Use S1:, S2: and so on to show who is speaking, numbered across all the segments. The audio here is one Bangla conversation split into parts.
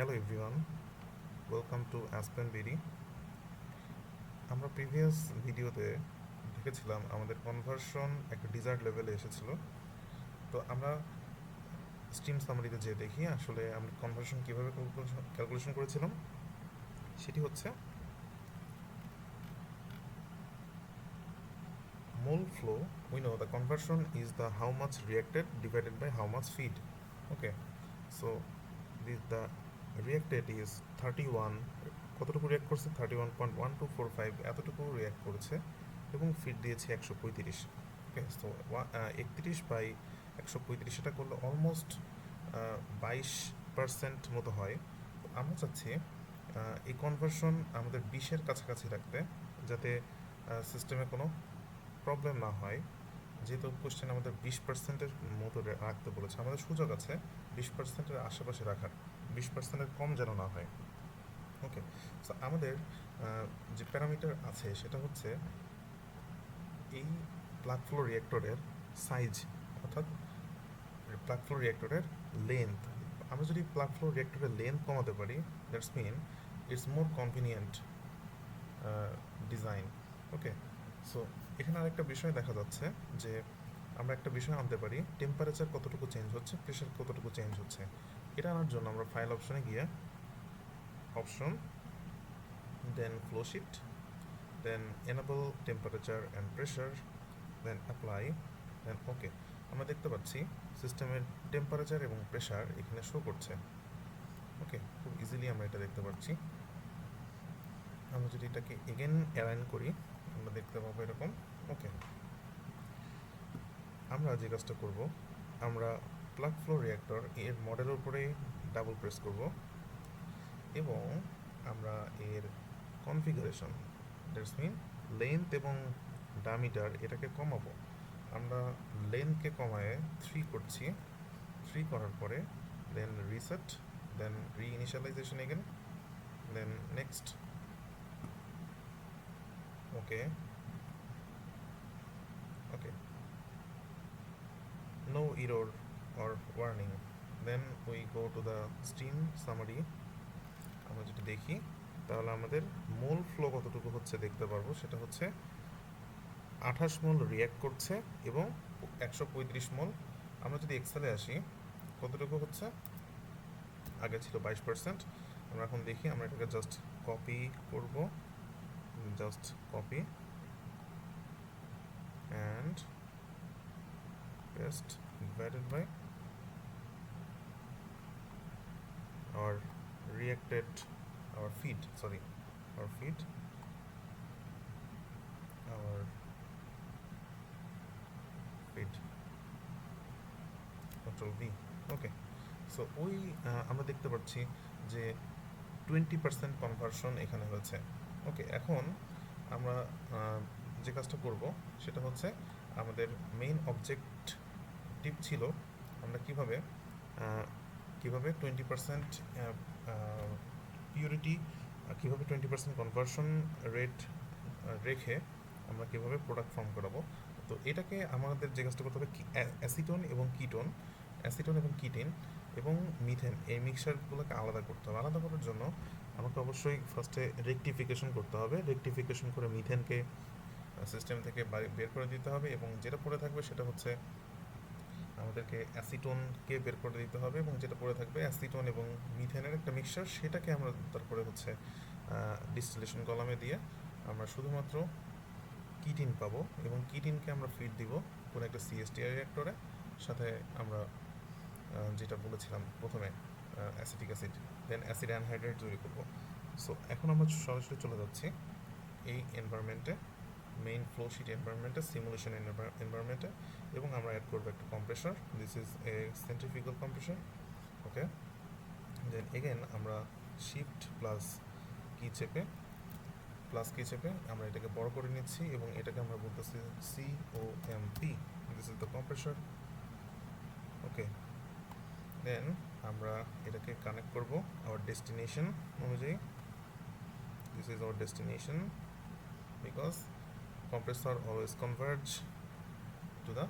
S1: Hello everyone, welcome to Aspen BD. আমরা প্রিভিয়াস ভিডিওতে দেখেছিলাম আমাদের কনভার্সন একটা ডিজায়ার্ড লেভেলে এসেছিল। তো আমরা স্ট্রিম সামারিতে যে দেখি আসলে আমরা কনভার্সন কীভাবে ক্যালকুলেশন করেছিলাম সেটি হচ্ছে mole flow. We know the conversion is the how much reacted divided by how much feed. Okay, so the reacted is 31, কতটুকু রিয়াক্ট করছে 31.1245 এতটুকু রিয়াক্ট করেছে এবং ফিড দিয়েছে 135। ওকে, সো 31/135 এটা করলে অলমোস্ট 22% মতো হয়। তো আমরা চাচ্ছি এই কনভার্সন আমাদের 20-এর কাছাকাছি রাখতে, যাতে সিস্টেমে কোনো প্রবলেম না হয়। যেহেতু কোশ্চেন আমাদের 20%-এর মতো রাখতে বলেছে, আমাদের সুযোগ আছে 20%-এর আশেপাশে রাখার, 20%-এর কম যেন না হয়। ওকে, সো আমাদের যে প্যারামিটার আছে সেটা হচ্ছে এই প্লাগ ফ্লো রিঅ্যাক্টরের সাইজ, অর্থাৎ প্লাগ ফ্লো রিঅ্যাক্টরের লেন্থ। আমরা যদি প্লাগ ফ্লো রিঅ্যাক্টরের লেন্থ কমাতে পারি, that's mean it's more convenient design. Okay, so এখানে আরেকটা বিষয় দেখা যাচ্ছে যে আমরা একটা বিষয় আনতে পারি, টেম্পারেচার কতটুকু চেঞ্জ হচ্ছে, প্রেশার কতটুকু চেঞ্জ হচ্ছে। এটা আনার জন্য আমরা ফাইল অপশনে গিয়ে option, then flow sheet, then enable temperature and pressure, then apply, then OK। আমরা দেখতে পাচ্ছি সিস্টেমের টেম্পারেচার এবং প্রেশার এখানে শো করছে। ওকে, খুব ইজিলি আমরা এটা দেখতে পাচ্ছি। আমরা যদি এটাকে এগেন অ্যালাইন করি আমরা দেখতে পাবো এরকম। ওকে, আমরা যে কাজটা করব, আমরা প্লাগ ফ্লো রিঅ্যাক্টর এর মডেলের উপরে ডাবল প্রেস করব এবং আমরা এর কনফিগারেশন, দ্যাটস মিন লেন্থ এবং ডায়ামিটার এটাকে কমাবো। আমরা লেন্থকে কমায় 3 করছি। 3 করার পরে then reset, then reinitialization again, then next. Okay, okay, no error or warning, then we go to the stream summary। আমরা যদি দেখি তাহলে আমাদের মোল ফ্লো কতটুকু হচ্ছে দেখতে পারবো। সেটা হচ্ছে 28 মোল রিয়্যাক্ট করছে এবং 135 মোল। আমরা যদি এক্সেলে আসি কতটুকু হচ্ছে, আগে ছিল 22%। আমরা এখন দেখি, আমরা এটাকে জাস্ট কপি করব, just copy and paste divided by our reacted, our feed, sorry, our feed, our feed, control V। Okay, so ওই আমরা দেখতে পাচ্ছি যে 20% কনভার্সন এখানে হয়েছে। ওকে, এখন আমরা যে কাজটা করব সেটা হচ্ছে আমাদের মেইন অবজেক্টিভ ছিল আমরা কিভাবে 20% পিউরিটি, কীভাবে 20% কনভার্সন রেট রেখে আমরা কীভাবে প্রোডাক্ট ফর্ম করাবো। তো এটাকে আমাদের যে কাজটা করতে হবে, অ্যাসিটোন এবং কিটোন, অ্যাসিটোন এবং কিটিন এবং মিথেন, এই মিক্সচারগুলোকে আলাদা করতে হবে। আলাদা করার জন্য আমাকে অবশ্যই ফার্স্টে রেকটিফিকেশন করতে হবে। রেকটিফিকেশন করে মিথেনকে সিস্টেম থেকে বের করে দিতে হবে এবং যেটা পড়ে থাকবে সেটা হচ্ছে আমাদেরকে অ্যাসিটোনকে বের করে দিতে হবে এবং যেটা পড়ে থাকবে অ্যাসিটোন এবং মিথেনের একটা মিক্সচার, সেটাকে আমরা তারপরে হচ্ছে ডিস্টিলেশন কলামে দিয়ে আমরা শুধুমাত্র কিটিন পাবো এবং কিটিনকে আমরা ফিড দিব কোনো একটা সিএসটিআর রিঅ্যাক্টরে। সাথে আমরা যেটা বলেছিলাম প্রথমে acetic acid, then acid anhydride তৈরি করবো। সো এখন আমরা সরাসরি চলে যাচ্ছি এই এনভায়রনমেন্টে, মেইন ফ্লো শিট এনভায়রনমেন্টে, সিমুলেশন এনভায়রনমেন্টে, এবং আমরা অ্যাড করবো একটা compressor. This is a centrifugal compressor. Okay, then again আমরা শিফট প্লাস কি চেপে আমরা এটাকে বড় করে নিচ্ছি এবং এটাকে আমরা বলতেছি COMP, this is the compressor. Okay, then আমরা এটাকে কানেক্ট করব আওয়ার ডেস্টিনেশন অনুযায়ী। This is our destination because compressor always converge to the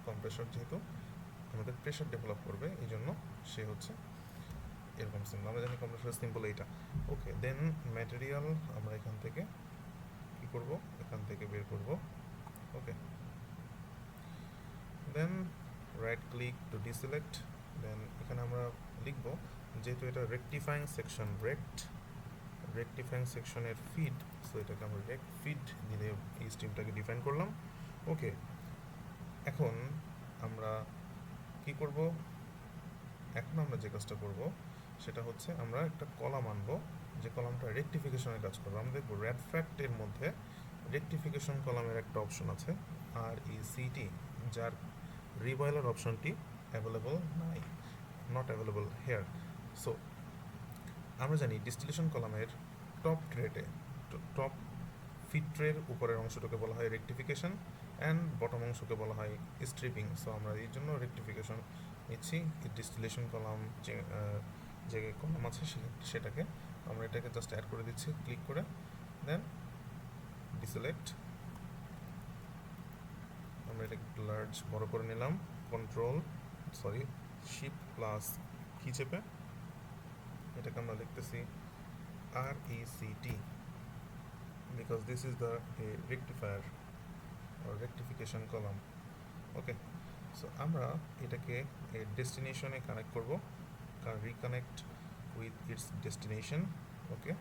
S1: compressor, যেহেতু আমাদের প্রেশার ডেভেলপ করবে এই জন্য সে হচ্ছে এরকম সিম্বল, আমরা জানি কম্প্রেসরের সিম্বল এইটা। ওকে, দেন ম্যাটেরিয়াল আমরা এখান থেকে কী করব, এখান থেকে বের করব। ওকে, দেন রাইট ক্লিক টু ডিসিলেক্ট, দেন এখানে আমরা লিখব, যেহেতু এটা রেকটিফাইং সেকশন, রেকটিফাইং সেকশনের ফিড, সো এটাকে আমরা রেক ফিড দিলে এই স্ট্রিমটাকে ডিফাইন করলাম। ওকে, এখন আমরা কি করব, এখন আমরা যে কাজটা করব সেটা হচ্ছে আমরা একটা কলাম আনবো, যে কলামটা রেকটিফিকেশনের কাজ করবো। আমরা দেখবো রেড ফ্যাক্টের মধ্যে রেকটিফিকেশন কলামের একটা অপশন আছে, আর সিটি, যার রিবয়লার অপশনটি অ্যাভেলেবল নাই, নট অ্যাভেলেবল হেয়ার। সো আমরা জানি ডিস্টিলেশন কলামের টপ ফিড ট্রের উপরের অংশটাকে বলা হয় রেকটিফিকেশন অ্যান্ড বটম অংশকে বলা হয় স্ট্রিপিং। সো আমরা এই জন্য রেকটিফিকেশন নিচ্ছি। ডিস্টিলেশন কলাম যে কলাম আছে সেটাকে আমরা এটাকে জাস্ট অ্যাড করে দিচ্ছি ক্লিক করে, দেন ডিসিলেক্ট, আমরা এটাকে লার্জ বড় করে নিলাম, শিফট প্লাস কি চেপে এটাকে আমরা লিখতেছি RECT, because this is the rectifier or rectification column. Okay, so আমরা এটাকে ডেস্টিনেশনে কানেক্ট করব, রিকানেক্ট উইথ ইটস ডেস্টিনেশন। ওকে,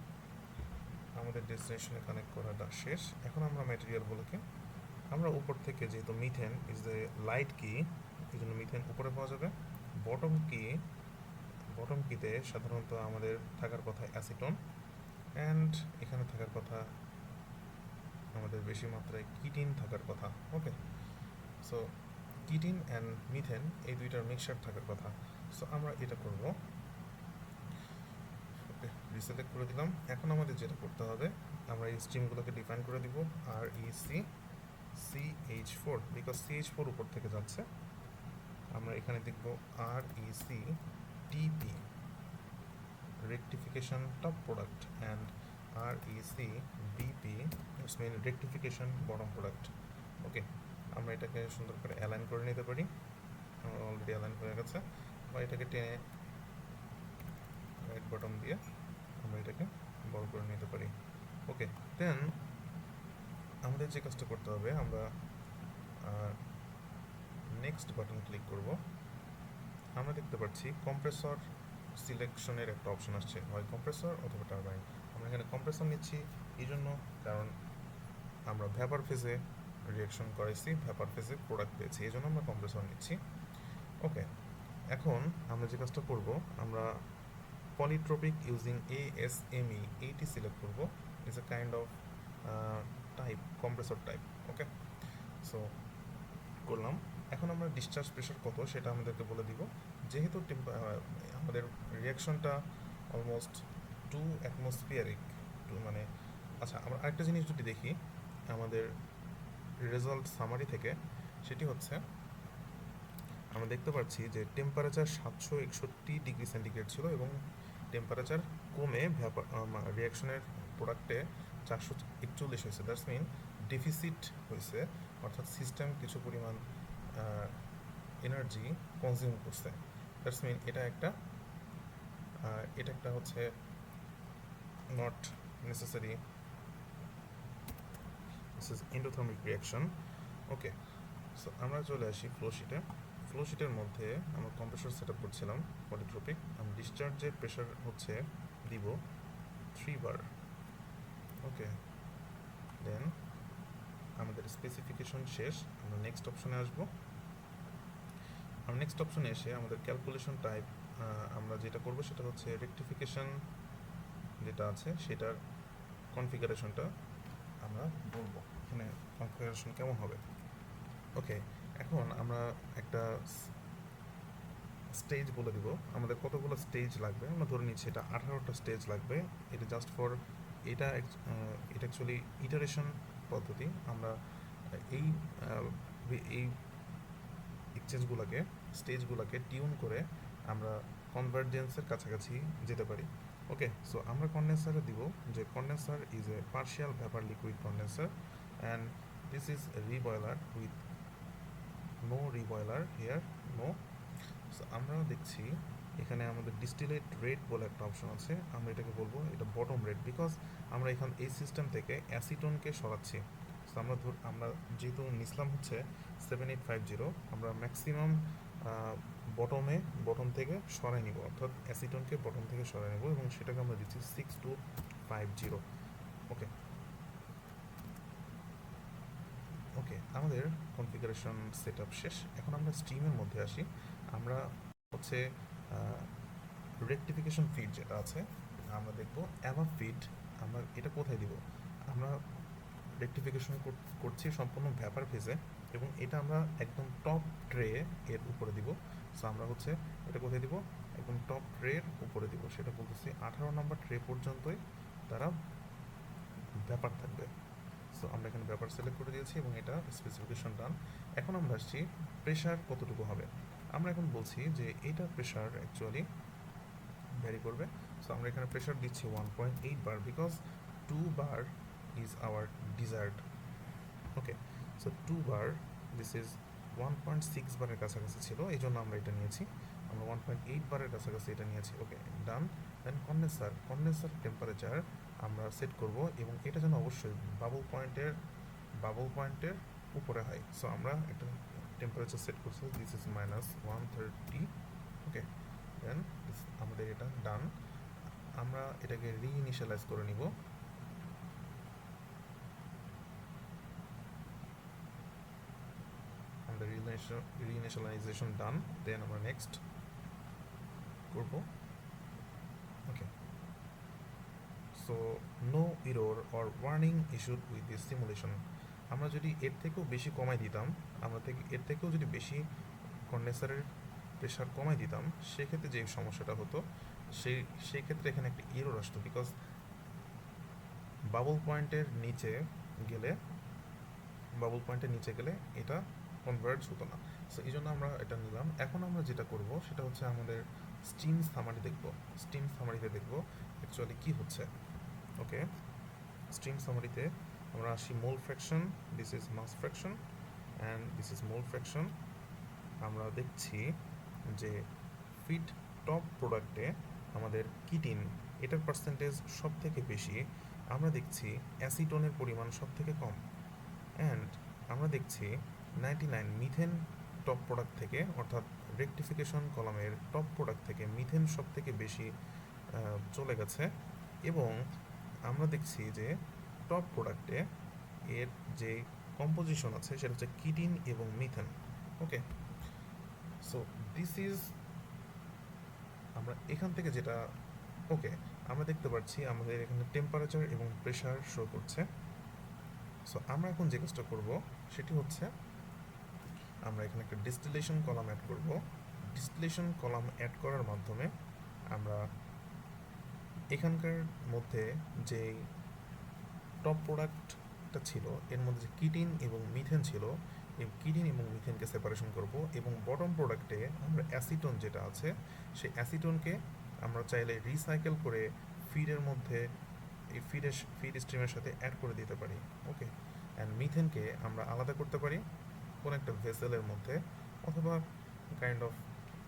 S1: আমাদের ডেস্টিনেশনে কানেক্ট করাটা শেষ। এখন আমরা ম্যাটেরিয়ালগুলোকে আমরা উপর থেকে, যেহেতু মিথেন ইজ দ্য লাইট কি, এই জন্য মিথেন উপরে পাওয়া যাবে। বটম কিতে সাধারণত আমাদের থাকার কথা অ্যাসিটন, অ্যান্ড এখানে থাকার কথা আমাদের বেশি মাত্রায় কিটিন থাকার কথা। ওকে, সো কিটিন অ্যান্ড মিথেন এই দুইটার মিক্সচার থাকার কথা। সো আমরা এটা করব। ওকে, রিসিলেক্ট করে দিলাম। এখন আমাদের যেটা করতে হবে, আমরা এই স্ট্রিমগুলোকে ডিফাইন করে দিব RECCH4, বিকজ CH4 উপর থেকে যাচ্ছে। আমরা এখানে দেখব RECTP, rectification top product, and RECBP, it's mean rectification bottom product. ওকে, আমরা এটাকে সুন্দর করে অ্যালাইন করে নিতে পারি, অলরেডি অ্যালাইন হয়ে গেছে, বা এটাকে টেনে রাইট বটম দিয়ে আমরা এটাকে বড় করে নিতে পারি। ওকে, দেন আমাদের যে কাজটা করতে হবে, আমরা নেক্সট বাটন ক্লিক করব। আমরা দেখতে পাচ্ছি কম্প্রেসর সিলেকশনের একটা অপশন আসছে, হয় কম্প্রেসর অথবা টারবাইন। আমরা এখানে কম্প্রেসর নিচ্ছি এই জন্য, কারণ আমরা ভ্যাপার ফেজে রিয়াকশন করাইছি, ভ্যাপার ফেজে প্রোডাক্ট পেয়েছি, এই জন্য আমরা কম্প্রেসর নিচ্ছি। ওকে, এখন আমরা যে কাজটা করব, আমরা পলিট্রপিক ইউজিং ASME এইটি সিলেক্ট করব, is a kind of type, compressor type. Okay, so করলাম। এখন আমরা ডিসচার্জ প্রেশার কত সেটা আমাদেরকে বলে দিব, যেহেতু আমাদের রিয়াকশনটা অলমোস্ট 2 অ্যাটমসফিয়ারিক, মানে আচ্ছা, আমরা আরেকটা জিনিস যদি দেখি আমাদের রেজাল্ট সামারি থেকে, সেটি হচ্ছে আমরা দেখতে পাচ্ছি যে টেম্পারেচার 761 ডিগ্রি সেন্টিগ্রেড ছিল এবং টেম্পারেচার কমে রিয়াকশনের প্রোডাক্টে 441 হয়েছে। দ্যাটস মিন ডেফিসিট হয়েছে, অর্থাৎ সিস্টেম কিছু পরিমাণ এনার্জি কনজিউম করছে। দ্যাটস মিন এটা একটা হচ্ছে not necessary, this is endothermic reaction. Okay, so আমরা চলে আসি ফ্লোশিটের মধ্যে আমরা কম্প্রেসর সেট আপ করছিলাম পলিট্রপিক। আমি ডিসচার্জের প্রেশার হচ্ছে দিব 3 বার। ওকে, দেন আমাদের স্পেসিফিকেশন শেষ, আমরা নেক্সট অপশনে আসবো। আমরা নেক্সট অপশনে এসে আমাদের ক্যালকুলেশন টাইপ আমরা যেটা করব সেটা হচ্ছে রেকটিফিকেশন যেটা আছে সেটার কনফিগারেশনটা আমরা বলবো, এখানে কনফিগারেশন কেমন হবে। ওকে, এখন আমরা একটা স্টেজ বলে দিব, আমাদের কতগুলো স্টেজ লাগবে। আমরা ধরে নিচ্ছি এটা 18টা স্টেজ লাগবে। এটা জাস্ট ফর এটা অ্যাকচুয়ালি ইটারেশন পদ্ধতি। আমরা এই স্টেজগুলোকে টিউন করে আমরা কনভার্জেন্সের কাছাকাছি যেতে পারি। ওকে, সো আমরা কন্ডেন্সারে দিব যে condenser is a partial vapour liquid condenser and this is reboiler with no reboiler here, no. So আমরা দেখছি এখানে আমাদের ডিস্টিলেট রেট বলে একটা অপশন আছে, আমরা এটাকে বলবো এটা বটম রেট, বিকজ আমরা এখান এই সিস্টেম থেকে অ্যাসিটনকে সরাচ্ছি। সো আমরা যেহেতু নিসলাম হচ্ছে 7850, আমরা ম্যাক্সিমাম বটম থেকে সরাই নিব, অর্থাৎ অ্যাসিটনকে বটম থেকে সরাই নেব এবং সেটাকে আমরা দিচ্ছি 6250। ওকে ওকে, আমাদের কনফিগারেশন সেট আপ শেষ। এখন আমরা স্ট্রিমের মধ্যে আসি। আমরা হচ্ছে রেকটিফিকেশন ফিড যেটা আছে, আমরা দেখব অ্যাভাব ফিড আমরা এটা কোথায় দিব। আমরা রেকটিফিকেশন করছি সম্পূর্ণ ভ্যাপার ফেজে এবং এটা আমরা একদম টপ ট্রে এর উপরে দিব। সো আমরা হচ্ছে এটা কোথায় দিব, একদম টপ ট্রের উপরে দিব, সেটা বলতেছি 18 নম্বর ট্রে পর্যন্তই তারা ব্যাপার থাকবে। সো আমরা এখানে ব্যাপার সিলেক্ট করে দিয়েছি এবং এটা স্পেসিফিকেশন ডান। এখন আমরা আসছি প্রেশার কতটুকু হবে। আমরা এখন বলছি যে এইটার প্রেশার অ্যাকচুয়ালি ভ্যারি করবে। সো আমরা এখানে প্রেশার দিচ্ছি 1.8 bar, because 2 bar is our desired. Okay, so 2 bar, this is 1.6 বারের কাছাকাছি ছিল, এই জন্য আমরা এটা নিয়েছি। আমরা 1.8 বারের কাছাকাছি এটা নিয়েছি। ওকে, ডান। দেন কন্ডেন্সার টেম্পারেচার আমরা সেট করব এবং এটা যেন অবশ্যই বাবল পয়েন্টের উপরে হয়। সো আমরা একটা টেম্পারেচার সেট করছি, দিস ইজ -130। ওকে, দেন আমাদের এটা ডান। আমরা এটাকে রিইনিশিয়ালাইজ করে নিব। আমাদের রিইনিশিয়ালাইজেশন ডান। দেন আমরা নেক্সট করব। Okay, so no error or warning issued with this simulation. আমরা যদি এর থেকেও বেশি কমাই দিতাম, এর থেকেও যদি বেশি কন্ডেন্সারের প্রেশার কমাই দিতাম, সেক্ষেত্রে যে সমস্যাটা হতো সেই ক্ষেত্রে এখানে একটা এরর আসতো, বিকজ বাবল পয়েন্টের নিচে গেলে এটা কনভার্জ হতো না। সো এই জন্য আমরা এটা নিলাম। এখন আমরা যেটা করব সেটা হচ্ছে আমাদের স্টিম সামারিতে দেখব অ্যাকচুয়ালি কি হচ্ছে। ওকে, স্টিম সামারিতে আমরা আসি mole fraction, this is mass fraction and this is mole fraction. আমরা দেখছি যে ফিড টপ প্রোডাক্টে আমাদের কিটিন এটার পার্সেন্টেজ সব থেকে বেশি, আমরা দেখছি অ্যাসিটনের পরিমাণ সব থেকে কম, অ্যান্ড আমরা দেখছি 99 মিথেন টপ প্রোডাক্ট থেকে, অর্থাৎ রেকটিফিকেশন কলামের টপ প্রোডাক্ট থেকে মিথেন সব থেকে বেশি চলে গেছে। এবং আমরা দেখছি যে টপ প্রোডাক্টে এর যে কম্পোজিশন আছে সেটা হচ্ছে কিটিন এবং methane. Okay, so this is আমরা এখান থেকে যেটা, ওকে, আমরা দেখতে পাচ্ছি আমাদের এখানে টেম্পারেচার এবং প্রেশার শো করছে। সো আমরা এখন যে কাজটা করবো সেটি হচ্ছে আমরা এখানে একটা ডিস্টিলেশন কলাম অ্যাড করব। ডিস্টিলেশন কলাম অ্যাড করার মাধ্যমে আমরা এখানকার মধ্যে যে টপ প্রোডাক্টটা ছিল এর মধ্যে যে কিটিন এবং মিথেন ছিল, এই কিটিন এবং মিথেনকে সেপারেশন করব এবং বটম প্রোডাক্টে আমরা অ্যাসিটন যেটা আছে সেই অ্যাসিটনকে আমরা চাইলে রিসাইকেল করে ফিডের মধ্যে এই ফিড স্ট্রিমের সাথে অ্যাড করে দিতে পারি। ওকে, অ্যান্ড মিথেনকে আমরা আলাদা করতে পারি কোনো একটা ভেসেলের মধ্যে, অথবা kind of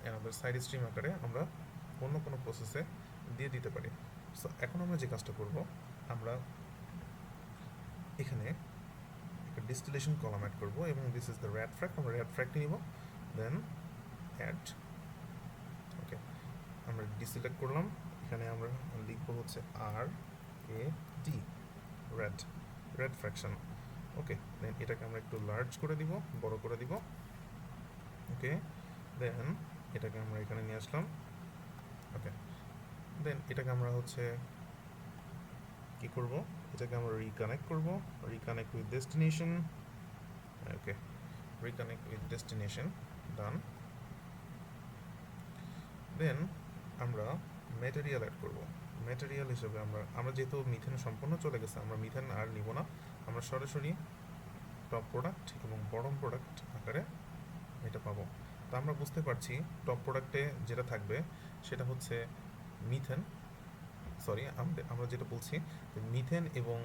S1: another side stream আকারে আমরা অন্য কোনো প্রসেসে দিয়ে দিতে পারি। সো এখন আমরা যে কাজটা করব, আমরা এখানে একটা ডিস্টিলেশন কলাম অ্যাড করব এবং দিস ইজ দ্য র্যাড ফ্র্যাক। আমরা র্যাড ফ্র্যাকটি নিব, দেন অ্যাড। ওকে, আমরা ডিসিলেক্ট করলাম, এখানে আমরা লিখব হচ্ছে RAD, রেড ফ্র্যাকশন। ওকে, দেন এটাকে আমরা একটু লার্জ করে দিব, বড় করে দিব। ওকে, দেন এটাকে আমরা এখানে নিয়ে আসলাম। ওকে, দেন এটাকে আমরা হচ্ছে কি করব, এটাকে আমরা reconnect with destination. Okay, reconnect with destination, done. Then আমরা ম্যাটেরিয়াল অ্যাড করব। ম্যাটেরিয়াল হিসেবে আমরা যেহেতু মিথেন সম্পূর্ণ চলে গেছে, আমরা মিথেন আর নিব না, আমরা সরাসরি টপ প্রোডাক্ট এবং বটম প্রোডাক্ট আকারে এটা পাবো। তো আমরা বুঝতে পারছি টপ প্রোডাক্টে যেটা থাকবে সেটা হচ্ছে মিথেন, আমরা যেটা বলছি যে মিথেন এবং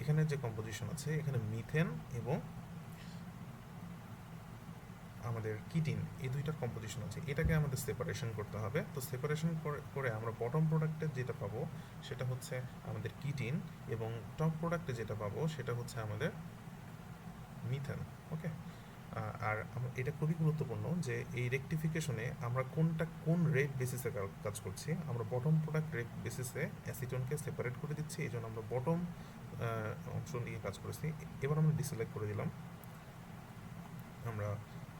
S1: এখানে যে কম্পোজিশন আছে এখানে মিথেন এবং আমাদের কিটিন, এই দুইটার কম্পোজিশন আছে, এটাকে আমাদের সেপারেশন করতে হবে। তো সেপারেশন করে আমরা বটম প্রোডাক্টে যেটা পাবো সেটা হচ্ছে আমাদের কিটিন, এবং টপ প্রোডাক্টে যেটা পাবো সেটা হচ্ছে আমাদের মিথেন। ওকে, আর এটা খুবই গুরুত্বপূর্ণ যে এই রেকটিফিকেশনে আমরা কোন রেট বেসিসে কাজ করছি। আমরা বটম প্রোডাক্ট রেট বেসিসে অ্যাসিটনকে সেপারেট করে দিচ্ছি, এই জন্য আমরা বটম অংশ নিয়ে কাজ করেছি। এবার আমরা ডিসেলেক্ট করে দিলাম, আমরা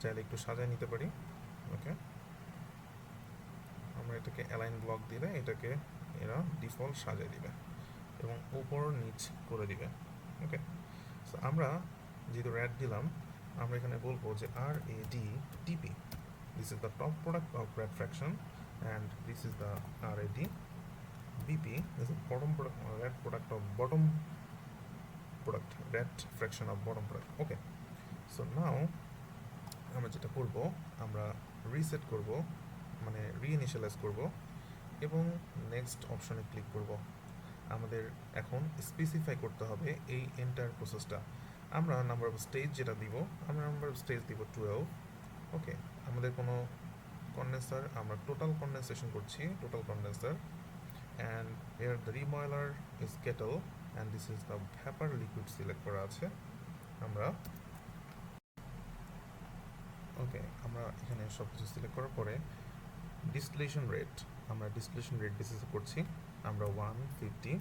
S1: চাইলে একটু সাজায় নিতে পারি। ওকে, আমরা এটাকে অ্যালাইন ব্লক দিলে এটাকে এরা ডিফল্ট সাজায় দিবে এবং উপর নিচ করে দিবে। ওকে, সো আমরা যেহেতু র্যাড দিলাম, আমরা এখানে বলবো যে RAD-TP, this is the top product of red fraction, and this is the RAD-BP, this is bottom product, red product of bottom product, red fraction of bottom product. Okay, so now আমরা যেটা করব, আমরা রিসেট করব, মানে রিইনিশিয়ালাইজ করব এবং নেক্সট অপশনে ক্লিক করব। আমাদের এখন স্পেসিফাই করতে হবে এই এন্টায়ার প্রসেসটা। আমরা নাম্বার অফ স্টেজ যেটা দিব, আমরা নাম্বার অফ স্টেজ দিব 12। ওকে, আমাদের কোনো কন্ডেন্সার, আমরা টোটাল কন্ডেন্সেশন করছি, total condenser, and here the reboiler is kettle, and this is the vapour liquid select করা আছে। আমরা ওকে, আমরা এখানে সব কিছু সিলেক্ট করার পরে ডিস্টিলেশন রেট, আমরা ডিস্টিলেশন রেট বেসিসে করছি, আমরা 150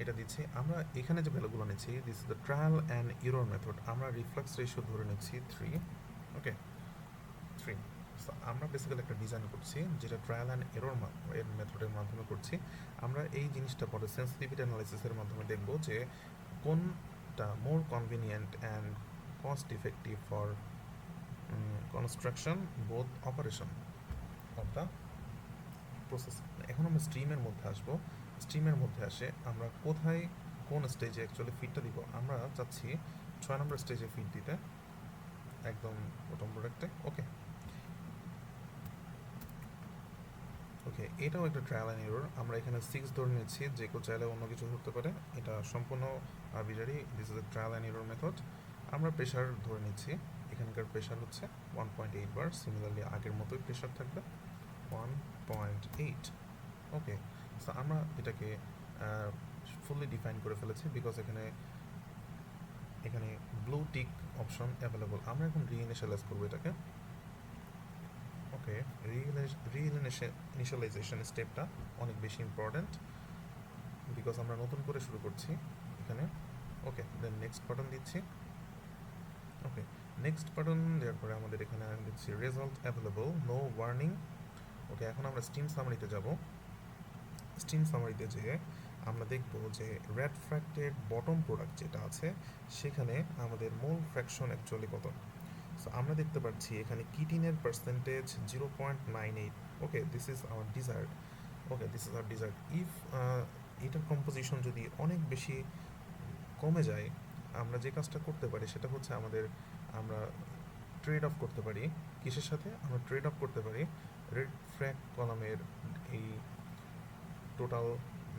S1: এটা দিচ্ছি। আমরা এখানে যে ভ্যালুগুলো নিচ্ছি, this is the trial and error method, আমরা রিফ্লাক্স রেশিও ধরে নিচ্ছি 3। ওকে, 3। সো আমরা বেসিক্যালি একটা ডিজাইন করছি যেটা ট্রায়াল অ্যান্ড এরর মেথডের মাধ্যমে করছি। আমরা এই জিনিসটা পরে সেন্সিটিভিটি অ্যানালাইসিসের মাধ্যমে দেখব যে কোনটা more convenient and cost effective for construction both operation of the process. এখন আমরা স্ট্রিমের মধ্যে আসবো। স্ট্রিমের মধ্যে আসে আমরা কোথায় কোন স্টেজে অ্যাকচুয়ালি ফিডটা দিব। আমরা চাচ্ছি 6 নম্বর স্টেজে ফিড দিতে, একদম বটম প্রোডাক্টে। ওকে, ওকে, এটাও একটা ট্রায়াল অ্যান্ড এরর। আমরা এখানে 6 ধরে নিচ্ছি, যে কেউ চাইলে অন্য কিছু ধরতে পারে, এটা সম্পূর্ণ arbitrary. This is A trial and error method. আমরা প্রেশার ধরে নিচ্ছি, এখানকার প্রেশার হচ্ছে 1.8 বার, সিমিলারলি আগের মতোই প্রেশার থাকবে 1.8। ওকে, সো আমরা এটাকে ফুললি ডিফাইন করে ফেলেছি, বিকজ এখানে ব্লু টিক অপশন অ্যাভেলেবল। আমরা এখন রিইনিশিয়ালাইজ করবো এটাকে। ওকে, রিইনিশিয়ালাইজেশন স্টেপটা অনেক বেশি ইম্পর্ট্যান্ট, বিকজ আমরা নতুন করে শুরু করছি এখানে। ওকে, দেন নেক্সট বাটন দিচ্ছি। ওকে, নেক্সট বাটন দেওয়ার পরে আমাদের এখানে দিচ্ছি রেজাল্ট অ্যাভেলেবল, নো ওয়ার্নিং। ওকে, এখন আমরা স্টিম সামারিতে যাব। স্টিম সামারিতে যেয়ে আমরা দেখব যে রেড ফ্র্যাক্টেড বটম প্রোডাক্ট যেটা আছে সেখানে আমাদের মোল ফ্র্যাকশন অ্যাকচুয়ালি কত। সো আমরা দেখতে পাচ্ছি এখানে কিটিনের percentage 0.98। Okay, this is our desired. Okay, this is our desired. If এটার কম্পোজিশন যদি অনেক বেশি কমে যায়, আমরা যে কাজটা করতে পারি সেটা হচ্ছে আমরা ট্রেড অফ করতে পারি। কিসের সাথে আমরা ট্রেড অফ করতে পারি? রেড ফ্র্যাক কলামের এই টোটাল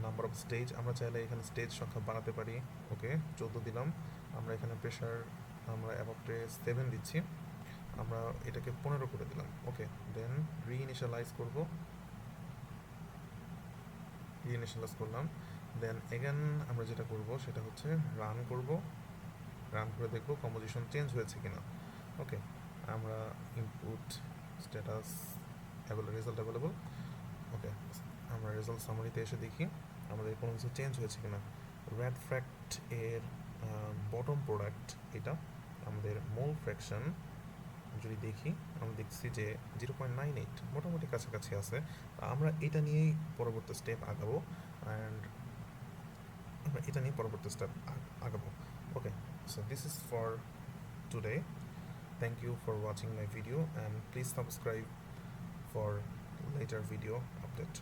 S1: নাম্বার অফ স্টেজ, আমরা চাইলে এখানে স্টেজ সংখ্যা বাড়াতে পারি। ওকে, 14 দিলাম। আমরা এখানে প্রেশার আমরা অ্যাবাউটে 7 দিচ্ছি, আমরা এটাকে 15 করে দিলাম। ওকে, দেন রিইনিশিয়ালাইজ করব, রিইনিশিয়ালাইজ করলাম। দেন এগেন আমরা যেটা করব সেটা হচ্ছে রান করব, রান করে দেখব কম্পোজিশন চেঞ্জ হয়েছে কিনা। ওকে, আমরা ইনপুট স্ট্যাটাস রেজাল্ট অ্যাভেলেবল। ওকে, আমরা রেজাল্ট সামারিতে এসে দেখি আমাদের কোনো কিছু চেঞ্জ হয়েছে কিনা। রেড ফ্র্যাক্ট এর বটম প্রোডাক্ট এটা, আমাদের মোল ফ্র্যাকশন যদি দেখি আমরা দেখছি যে 0.98, মোটামুটি কাছাকাছি আছে। আমরা এটা নিয়েই পরবর্তী স্টেপ আগাবো, অ্যান্ড আমরা এটা নিয়ে পরবর্তী স্টেপ আগাবো। ওকে, so this is for today. Thank you for watching my video, and please subscribe for later video update.